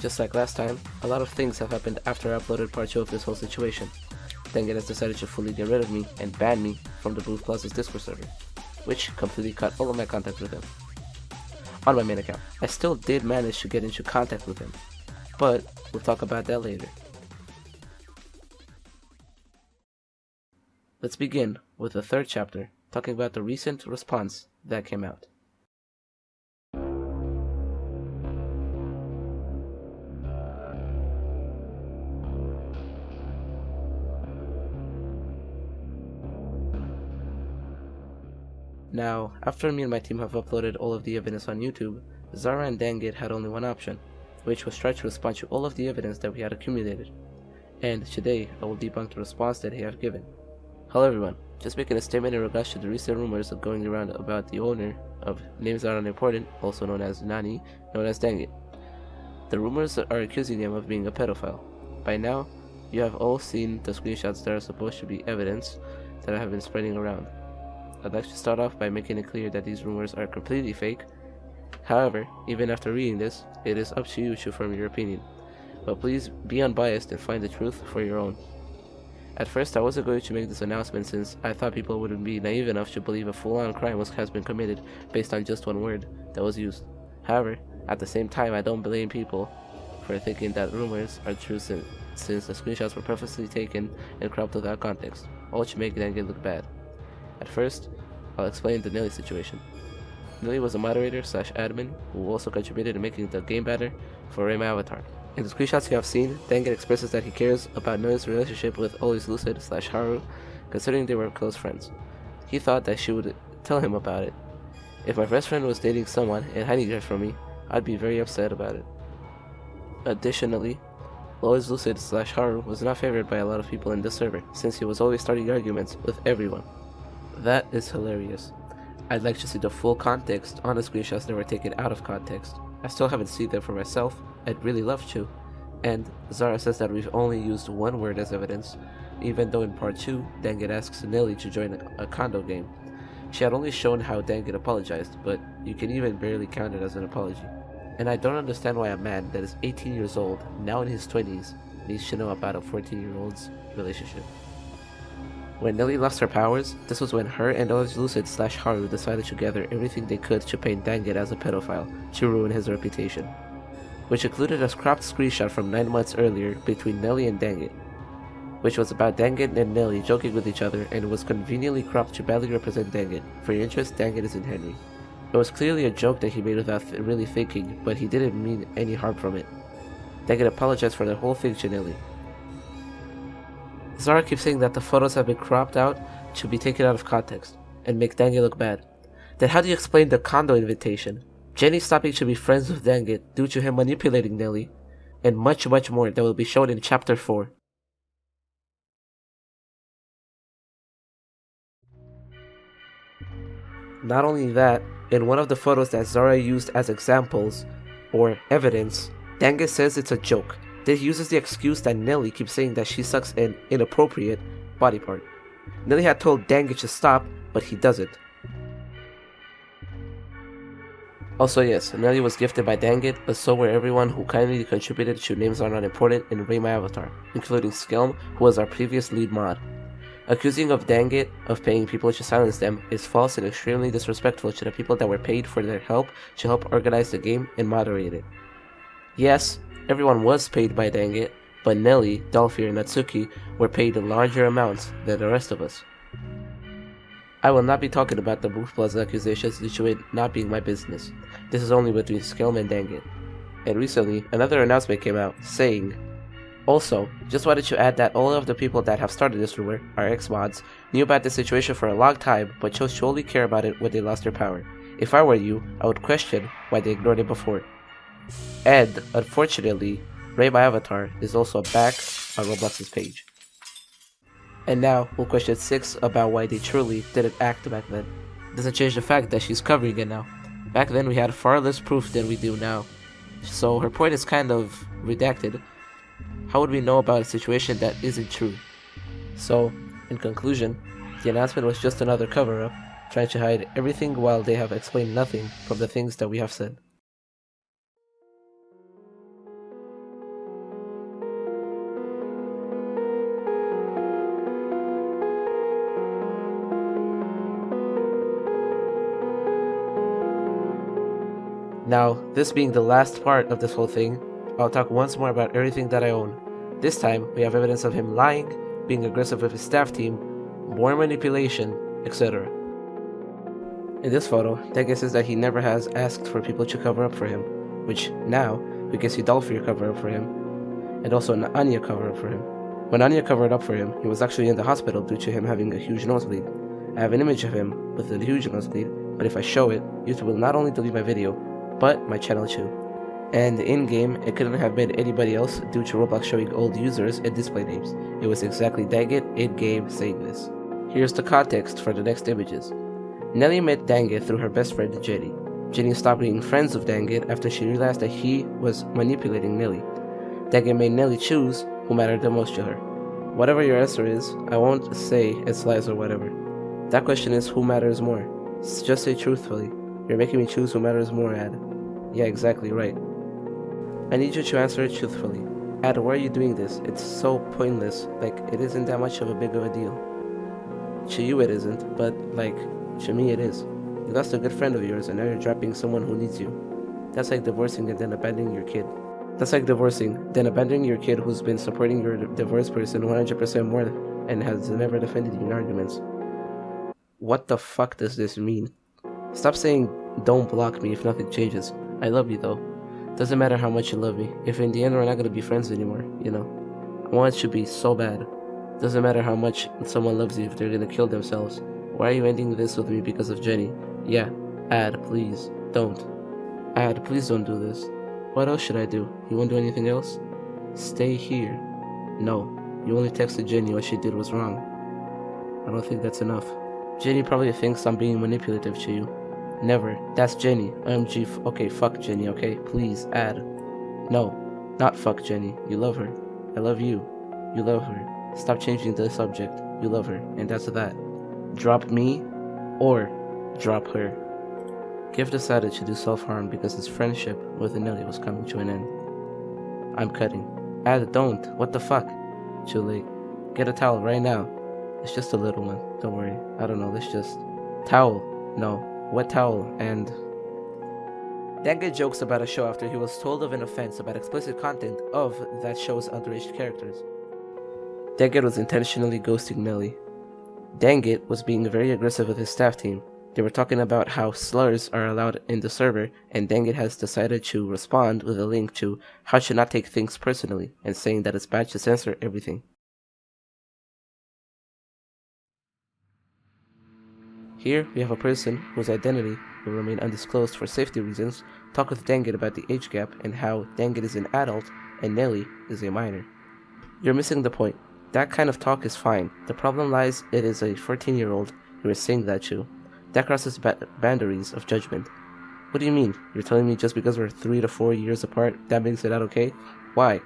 Just like last time, a lot of things have happened after I uploaded part 2 of this whole situation. Dengit has decided to fully get rid of me and ban me from the Booth Plaza's Discord server, which completely cut all of my contact with him. On my main account, I still did manage to get into contact with him, but we'll talk about that later. Let's begin with the third chapter, talking about the recent response that came out. Now, after me and my team have uploaded all of the evidence on YouTube, Zara and Dengit had only one option, which was try to respond to all of the evidence that we had accumulated. And today, I will debunk the response that they have given. Hello everyone, just making a statement in regards to the recent rumors going around about the owner of Names Are Unimportant, also known as Nani, known as Dengit. The rumors are accusing him of being a pedophile. By now, you have all seen the screenshots that are supposed to be evidence that have been spreading around. I'd like to start off by making it clear that these rumors are completely fake. However, even after reading this, it is up to you to form your opinion. But please be unbiased and find the truth for your own. At first, I wasn't going to make this announcement since I thought people wouldn't be naive enough to believe a full-on crime has been committed based on just one word that was used. However, at the same time, I don't blame people for thinking that rumors are true since the screenshots were purposely taken and cropped without context, all to make Dengit look bad. At first, I'll explain the Nelly situation. Nelly was a moderator / admin who also contributed to making the game banner for My Avatar. In the screenshots you have seen, Dengit expresses that he cares about Nelly's relationship with Always Lucid / Haru, considering they were close friends. He thought that she would tell him about it. If my best friend was dating someone and hiding it from me, I'd be very upset about it. Additionally, Always Lucid / Haru was not favored by a lot of people in this server, since he was always starting arguments with everyone. That is hilarious. I'd like to see the full context on the screenshots that were taken out of context. I still haven't seen them for myself. I'd really love to. And Zara says that we've only used one word as evidence, even though in part 2, Dengit asks Nelly to join a condo game. She had only shown how Dengit apologized, but you can even barely count it as an apology. And I don't understand why a man that is 18 years old, now in his 20s, needs to know about a 14-year-old's relationship. When Nelly lost her powers, this was when her and Always Lucid / Haru decided to gather everything they could to paint Dengit as a pedophile, to ruin his reputation, which included a cropped screenshot from 9 months earlier between Nelly and Dengit, which was about Dengit and Nelly joking with each other and was conveniently cropped to badly represent Dengit. For your interest, Dengit is in Henry. It was clearly a joke that he made without really thinking, but he didn't mean any harm from it. Dengit apologized for the whole thing to Nelly. Zara keeps saying that the photos have been cropped out to be taken out of context and make Dengit look bad. Then how do you explain the condo invitation, Jenny stopping to be friends with Dengit due to him manipulating Nelly, and much more that will be shown in chapter 4. Not only that, in one of the photos that Zara used as examples or evidence, Dengit says it's a joke. Then he uses the excuse that Nelly keeps saying that she sucks an inappropriate body part. Nelly had told Dengit to stop, but he doesn't. Also yes, Nelly was gifted by Dengit, but so were everyone who kindly contributed to Names Are Not Important in My Avatar, including Skelm, who was our previous lead mod. Accusing of Dengit of paying people to silence them is false and extremely disrespectful to the people that were paid for their help to help organize the game and moderate it. Yes, everyone was paid by Dengit, but Nelly, Dolphy, and Natsuki were paid larger amounts than the rest of us. I will not be talking about the Booth Plaza accusations due to it not being my business. This is only between Skelm and Dengit. And recently, another announcement came out saying, also, just wanted to add that all of the people that have started this rumor, our ex-mods, knew about this situation for a long time but chose to only care about it when they lost their power. If I were you, I would question why they ignored it before. And, unfortunately, My Avatar is also back on Roblox's page. And now, we'll question 6 about why they truly didn't act back then. Doesn't change the fact that she's covering it now. Back then we had far less proof than we do now. So her point is kind of redacted. How would we know about a situation that isn't true? So, in conclusion, the announcement was just another cover-up, trying to hide everything while they have explained nothing from the things that we have said. Now, this being the last part of this whole thing, I'll talk once more about everything that I own. This time, we have evidence of him lying, being aggressive with his staff team, more manipulation, etc. In this photo, Denge says that he never has asked for people to cover up for him, which now, we can see Dolphy cover up for him, and also Anya cover up for him. When Anya covered up for him, he was actually in the hospital due to him having a huge nosebleed. I have an image of him with a huge nosebleed, but if I show it, YouTube will not only delete my video, but my channel too. And in-game, it couldn't have been anybody else due to Roblox showing old users and display names. It was exactly Denge in-game saying this. Here's the context for the next images. Nelly met Denge through her best friend Jenny. Jenny stopped being friends with Denge after she realized that he was manipulating Nelly. Denge made Nelly choose who mattered the most to her. Whatever your answer is, I won't say it's lies or whatever. That question is who matters more. Just say truthfully. You're making me choose who matters more, Ad. Yeah, exactly right. I need you to answer it truthfully. Ad, why are you doing this? It's so pointless. Like, it isn't that much of a big of a deal. To you it isn't, but, like, to me it is. You lost a good friend of yours and now you're dropping someone who needs you. That's like divorcing and then abandoning your kid. That's like divorcing, then abandoning your kid who's been supporting your divorced person 100% more and has never defended you in arguments. What the fuck does this mean? Stop saying, don't block me if nothing changes. I love you though. Doesn't matter how much you love me. If in the end we're not gonna be friends anymore, you know. I want it to be so bad. Doesn't matter how much someone loves you if they're gonna kill themselves. Why are you ending this with me because of Jenny? Yeah, Ad, please, don't. Ad, please don't do this. What else should I do? You won't do anything else? Stay here. No, you only texted Jenny what she did was wrong. I don't think that's enough. Jenny probably thinks I'm being manipulative to you. Never. That's Jenny. OMG. Okay, fuck Jenny, okay? Please, Ad. No, not fuck Jenny. You love her. I love you. You love her. Stop changing the subject. You love her, and that's that. Drop me, or drop her. Giff decided to do self-harm because his friendship with Nelly was coming to an end. I'm cutting. Ad, don't. What the fuck? Too late. Get a towel right now. It's just a little one. Don't worry. I don't know. Let's just... Towel. No. Wet towel. And... Denge jokes about a show after he was told of an offense about explicit content of that show's underage characters. Denge was intentionally ghosting Nelly. Denge was being very aggressive with his staff team. They were talking about how slurs are allowed in the server, and Denge has decided to respond with a link to how to not take things personally, and saying that it's bad to censor everything. Here we have a person whose identity will remain undisclosed for safety reasons talk with Denge about the age gap and how Denge is an adult and Nelly is a minor. You're missing the point. That kind of talk is fine. The problem lies it is a 14-year-old you are saying that to. That crosses boundaries of judgment. What do you mean? You're telling me just because we're 3 to 4 years apart, that makes it not okay? Why?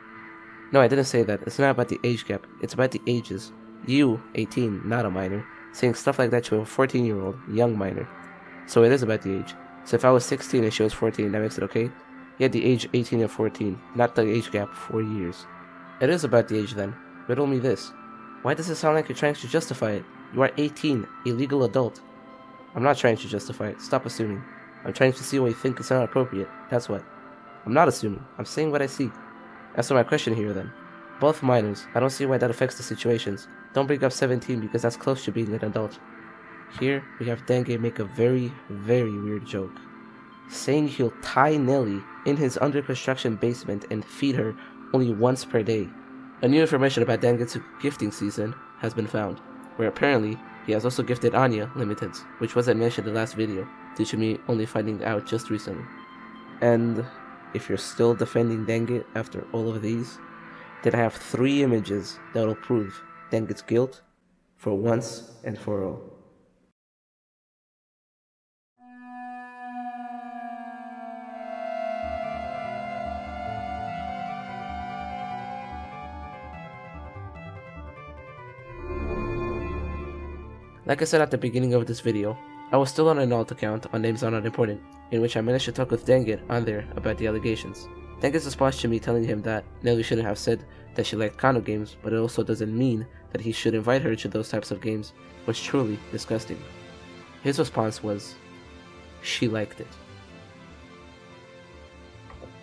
No, I didn't say that. It's not about the age gap. It's about the ages. You, 18, not a minor, saying stuff like that to a 14-year-old, young minor. So it is about the age. So if I was 16 and she was 14, that makes it okay? You had the age 18 and 14, not the age gap 4 years. It is about the age then. Riddle me this. Why does it sound like you're trying to justify it? You are 18, a legal adult. I'm not trying to justify it. Stop assuming. I'm trying to see what you think is not appropriate. That's what. I'm not assuming. I'm saying what I see. Answer my question here then. Both minors. I don't see why that affects the situations. Don't bring up 17 because that's close to being an adult. Here, we have Denge make a very, very weird joke. Saying he'll tie Nelly in his under construction basement and feed her only once per day. A new information about Denge's gifting season has been found, where apparently he has also gifted Anya limiteds, which wasn't mentioned in the last video, due to me only finding out just recently. And if you're still defending Denge after all of these, then I have 3 images that will prove Denge's guilt for once and for all. Like I said at the beginning of this video, I was still on an alt account on Names Are Not Important, in which I managed to talk with Denge on there about the allegations. Denge's response to me telling him that Nelly shouldn't have said that she liked condo games, but it also doesn't mean that he should invite her to those types of games, was truly disgusting. His response was, she liked it.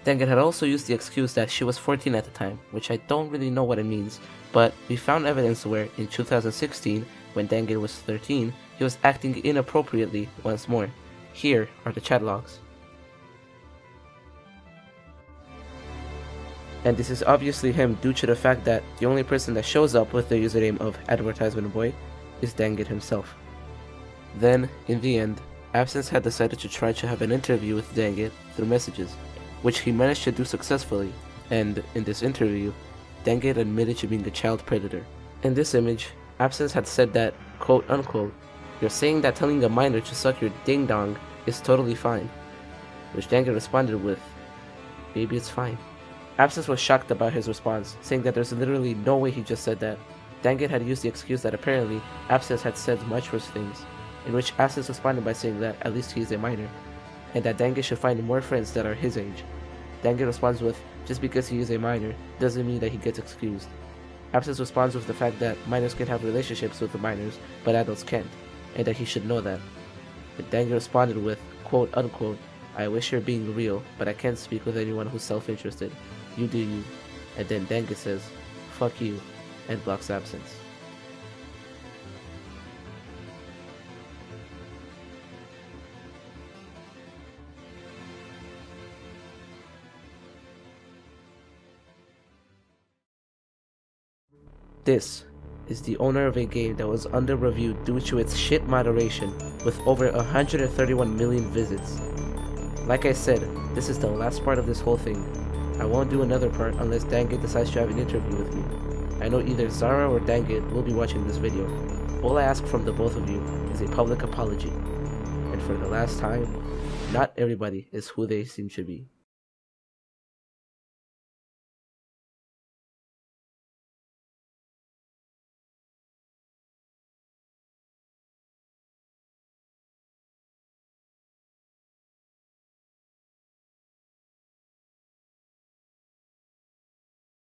Dangit had also used the excuse that she was 14 at the time, which I don't really know what it means, but we found evidence where, in 2016, when Dangit was 13, he was acting inappropriately once more. Here are the chat logs. And this is obviously him due to the fact that the only person that shows up with the username of Advertisement Boy is Dangit himself. Then, in the end, Absence had decided to try to have an interview with Dangit through messages, which he managed to do successfully, and in this interview, Dangit admitted to being a child predator. In this image, Absence had said that, quote unquote, "You're saying that telling a minor to suck your ding dong is totally fine," which Dangit responded with, "Maybe it's fine." Absence was shocked about his response, saying that there's literally no way he just said that. Dangit had used the excuse that apparently Absence had said much worse things, in which Absence responded by saying that at least he is a minor, and that Dangit should find more friends that are his age. Dangit responds with, "Just because he is a minor doesn't mean that he gets excused." Absence responds with the fact that minors can have relationships with the minors, but adults can't, and that he should know that. But Dangit responded with, quote unquote, "I wish you're being real, but I can't speak with anyone who's self-interested. You do you." And then Dangit says, "Fuck you," and blocks Absence. This is the owner of a game that was under review due to its shit moderation with over 131 million visits. Like I said, this is the last part of this whole thing. I won't do another part unless Dangit decides to have an interview with me. I know either Zara or Dangit will be watching this video. All I ask from the both of you is a public apology. And for the last time, not everybody is who they seem to be.